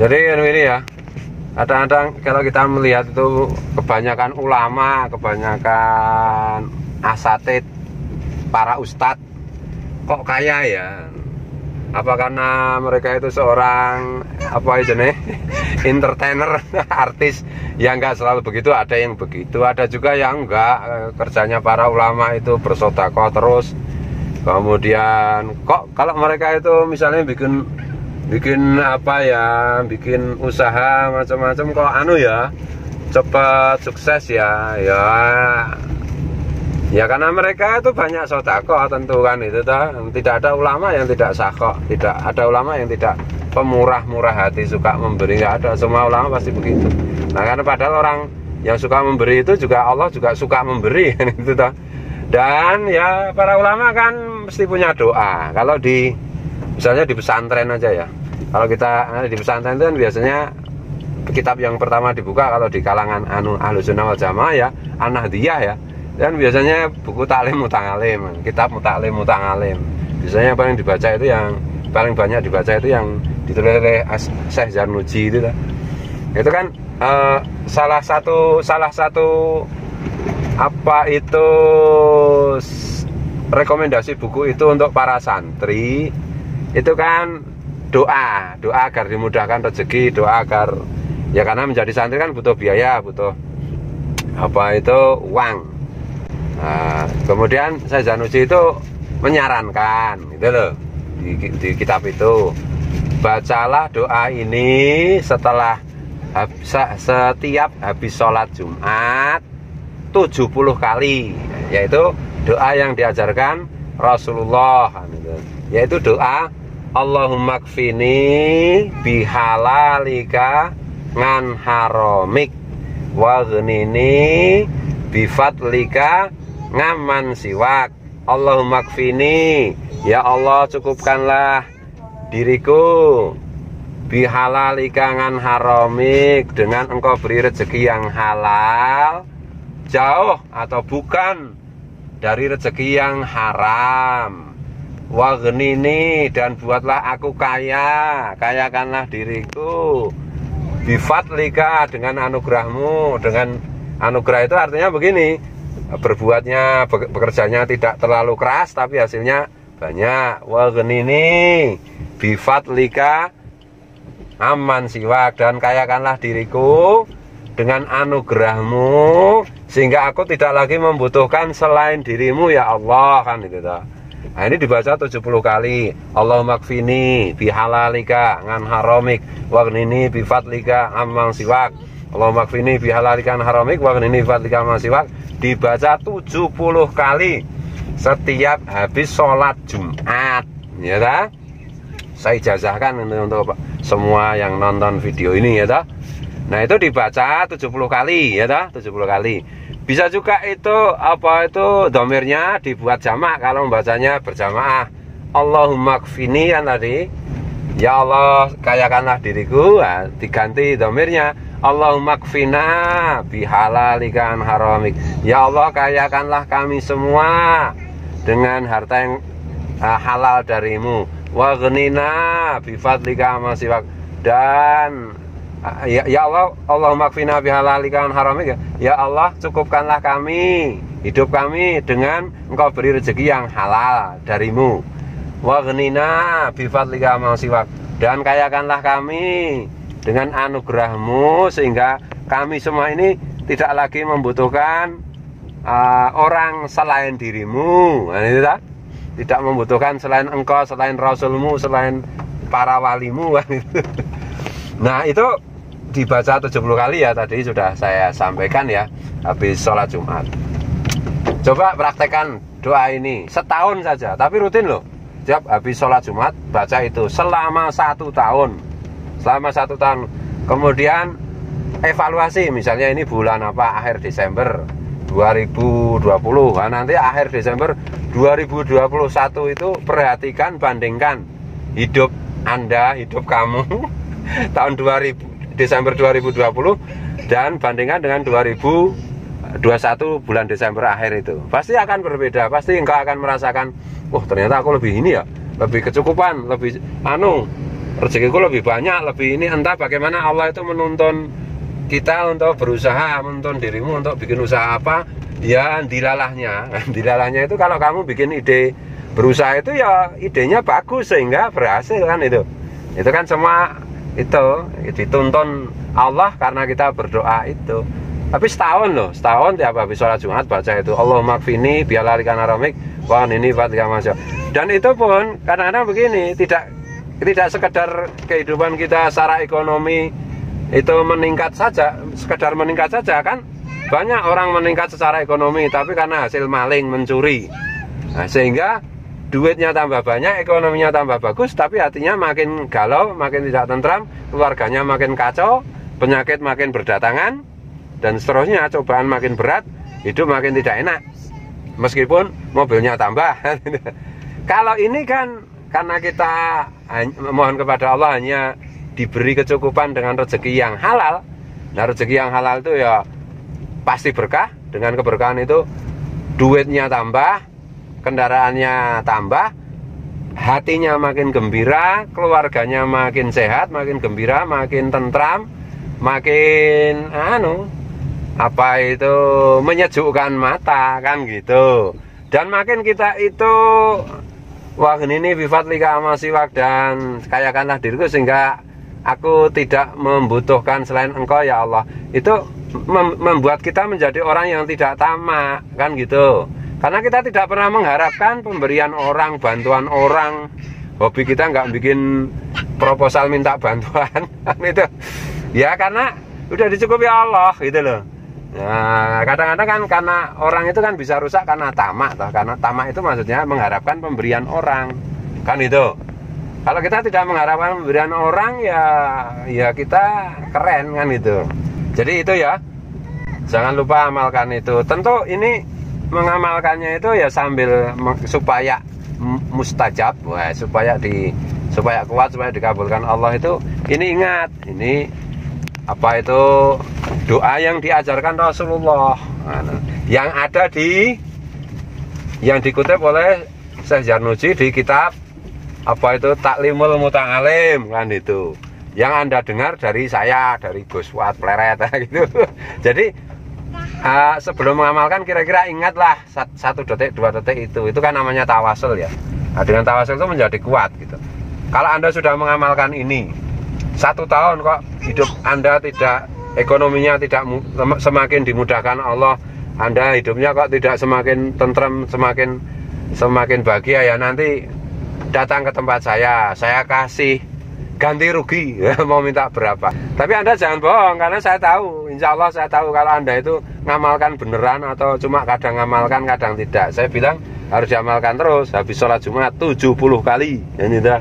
Jadi ini ya, kadang-kadang kalau kita melihat itu kebanyakan ulama, kebanyakan asatid, para ustadz kok kaya ya. Apa karena mereka itu seorang apa itu nih entertainer, artis yang enggak selalu begitu, ada yang begitu, ada juga yang enggak. Kerjanya para ulama itu bersedekah terus. Kemudian kok kalau mereka itu misalnya bikin apa ya, bikin usaha macam-macam kok anu ya cepat sukses ya karena mereka itu banyak sedekah tentu kan itu toh. Tidak ada ulama yang tidak sakok, tidak ada ulama yang tidak pemurah-murah hati, suka memberi, nggak ada. Semua ulama pasti begitu. Nah karena padahal orang yang suka memberi itu juga Allah juga suka memberi kan itu toh. Dan ya para ulama kan mesti punya doa. Kalau di misalnya di pesantren aja ya, kalau kita di pesantren itu kan biasanya kitab yang pertama dibuka kalau di kalangan Ahlussunnah wal Jamaah ya An-Nahdiyah ya. Dan biasanya buku taklim muta'alim, kitab mutaklim muta'alim. Biasanya paling dibaca itu yang paling banyak dibaca itu yang ditulis oleh Syekh Zarnuji itu lah. Itu kan salah satu apa itu rekomendasi buku itu untuk para santri itu kan doa agar dimudahkan rezeki, doa agar ya karena menjadi santri kan butuh biaya, butuh apa itu uang. Nah, kemudian Syekh Zarnuji itu menyarankan gitu loh di kitab itu, bacalah doa ini setelah setiap habis sholat Jumat 70 kali, yaitu doa yang diajarkan Rasulullah, yaitu doa Allahumma kfini bihalalika ngan haramik wa ghnini bifadlika ngaman siwak. Allahumma kfini, ya Allah cukupkanlah diriku bihalalika ngan haramik, dengan engkau beri rezeki yang halal, jauh atau bukan dari rezeki yang haram. Wa ghnini, dan buatlah aku kaya, kayakanlah diriku bifadlika, dengan anugerahmu. Dengan anugerah itu artinya begini, berbuatnya, bekerjanya tidak terlalu keras tapi hasilnya banyak. Wa ghnini bifadlika aman siwak, dan kayakanlah diriku dengan anugerahmu sehingga aku tidak lagi membutuhkan selain dirimu ya Allah, kan itu toh. Nah ini dibaca 70 kali. Allahumma kfini bihalalika ngan haramik wa ghnini bifadlika amman siwak. Allahumma kfini bihalalika ngan haramik wa ghnini bifadlika amman siwak, dibaca 70 kali setiap habis sholat Jumat ya ta? Saya ijazahkan untuk semua yang nonton video ini ya ta? Nah itu dibaca 70 kali ya ta? 70 kali. Bisa juga itu apa itu domirnya dibuat jamak kalau membacanya berjamaah. Allahumma kfini kan tadi, ya Allah kayakanlah diriku, nah, diganti domirnya Allahumma kfina bihalalika an haramik, ya Allah kayakanlah kami semua dengan harta yang halal darimu. Wa ghnina bifadlika ma siwak, dan ya Allah, Allahumma kfina bihalalika an haramik, ya Allah cukupkanlah kami, hidup kami dengan engkau beri rezeki yang halal darimu. Wa ghnina bifadlika ma siwak, dan kayakanlah kami dengan anugerahmu sehingga kami semua ini tidak lagi membutuhkan orang selain dirimu. Nah, itu tak? Tidak membutuhkan selain engkau, selain Rasulmu, selain para walimu. Nah itu dibaca 70 kali ya, tadi sudah saya sampaikan ya habis sholat Jumat. Coba praktekkan doa ini setahun saja, tapi rutin loh. Setiap habis sholat Jumat baca itu selama 1 tahun. Selama 1 tahun. Kemudian evaluasi, misalnya ini bulan apa, akhir Desember 2020. Nah, nanti akhir Desember 2021 itu perhatikan, bandingkan hidup Anda, hidup kamu tahun 2000 Desember 2020 dan bandingkan dengan 2021 bulan Desember akhir itu. Pasti akan berbeda, pasti engkau akan merasakan, oh ternyata aku lebih ini ya, lebih kecukupan, lebih rezekiku lebih banyak, lebih ini, entah bagaimana Allah itu menuntun kita untuk berusaha, menuntun dirimu untuk bikin usaha apa, ya dilalahnya. Dilalahnya itu kalau kamu bikin ide berusaha itu ya idenya bagus sehingga berhasil kan itu. Itu kan semua itu dituntun Allah karena kita berdoa itu. Tapi setahun loh, setahun tiap habis sholat Jumat baca itu Allahumma kfini bihalalika haramik wa ini fatika masya. Dan itu pun kadang-kadang begini, tidak sekedar kehidupan kita secara ekonomi itu meningkat saja, sekedar meningkat saja kan. Banyak orang meningkat secara ekonomi tapi karena hasil maling, mencuri. Nah, sehingga duitnya tambah banyak, ekonominya tambah bagus, tapi hatinya makin galau, makin tidak tentram, keluarganya makin kacau, penyakit makin berdatangan, dan seterusnya, cobaan makin berat, hidup makin tidak enak. Meskipun mobilnya tambah. Kalau ini kan karena kita mohon kepada Allah hanya diberi kecukupan dengan rezeki yang halal. Nah, rezeki yang halal itu ya pasti berkah. Dengan keberkahan itu duitnya tambah, kendaraannya tambah, hatinya makin gembira, keluarganya makin sehat, makin gembira, makin tentram, makin apa itu menyejukkan mata kan gitu. Dan makin kita itu wah ini bifadlika amasiwak, dan kayakanlah diriku sehingga aku tidak membutuhkan selain engkau ya Allah. Itu membuat kita menjadi orang yang tidak tamak kan gitu. Karena kita tidak pernah mengharapkan pemberian orang, bantuan orang. Hobi kita nggak bikin proposal minta bantuan itu. Ya karena udah dicukupi Allah gitu loh. Nah, kadang-kadang kan karena orang itu kan bisa rusak karena tamak toh. Karena tamak itu maksudnya mengharapkan pemberian orang. Kan itu. Kalau kita tidak mengharapkan pemberian orang ya kita keren kan gitu. Jadi itu ya. Jangan lupa amalkan itu. Tentu ini mengamalkannya itu ya sambil supaya mustajab, supaya kuat, supaya dikabulkan Allah itu. Ini ingat, ini apa itu doa yang diajarkan Rasulullah, yang ada yang dikutip oleh Syekh Zarnuji di kitab apa itu Taklimul Muta'alim kan itu, yang Anda dengar dari saya, dari Gus Wat Pleret gitu. Jadi sebelum mengamalkan kira-kira ingatlah 1 detik 2 detik itu kan namanya tawasul ya. Nah, dengan tawasul itu menjadi kuat gitu. Kalau Anda sudah mengamalkan ini 1 tahun kok hidup Anda tidak, ekonominya tidak semakin dimudahkan Allah, Anda hidupnya kok tidak semakin tentram, semakin bahagia, ya nanti datang ke tempat saya kasih ganti rugi mau minta berapa. Tapi Anda jangan bohong, karena saya tahu, insya Allah saya tahu kalau Anda itu ngamalkan beneran atau cuma kadang ngamalkan kadang tidak. Saya bilang harus diamalkan terus, habis sholat Jumat 70 kali ya, gitu.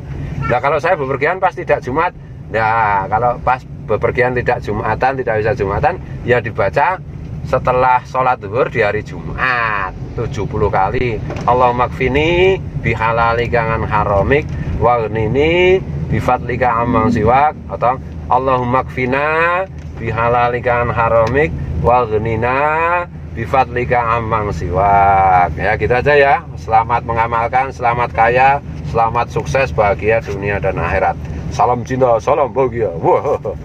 Nah kalau saya bepergian pas tidak Jumat, ya kalau pas bepergian tidak Jumatan, tidak bisa Jumatan, ya dibaca setelah sholat zuhur di hari Jumat 70 kali. Allahumma kfini bihalalika an haramik waghnini bifadlika amman siwak, atau Allahumma kfina bihalalika an haramik waghnina bifadlika amman siwak. Ya gitu aja ya. Selamat mengamalkan, selamat kaya, selamat sukses, bahagia dunia dan akhirat. Salam cinta, salam bahagia. Wow.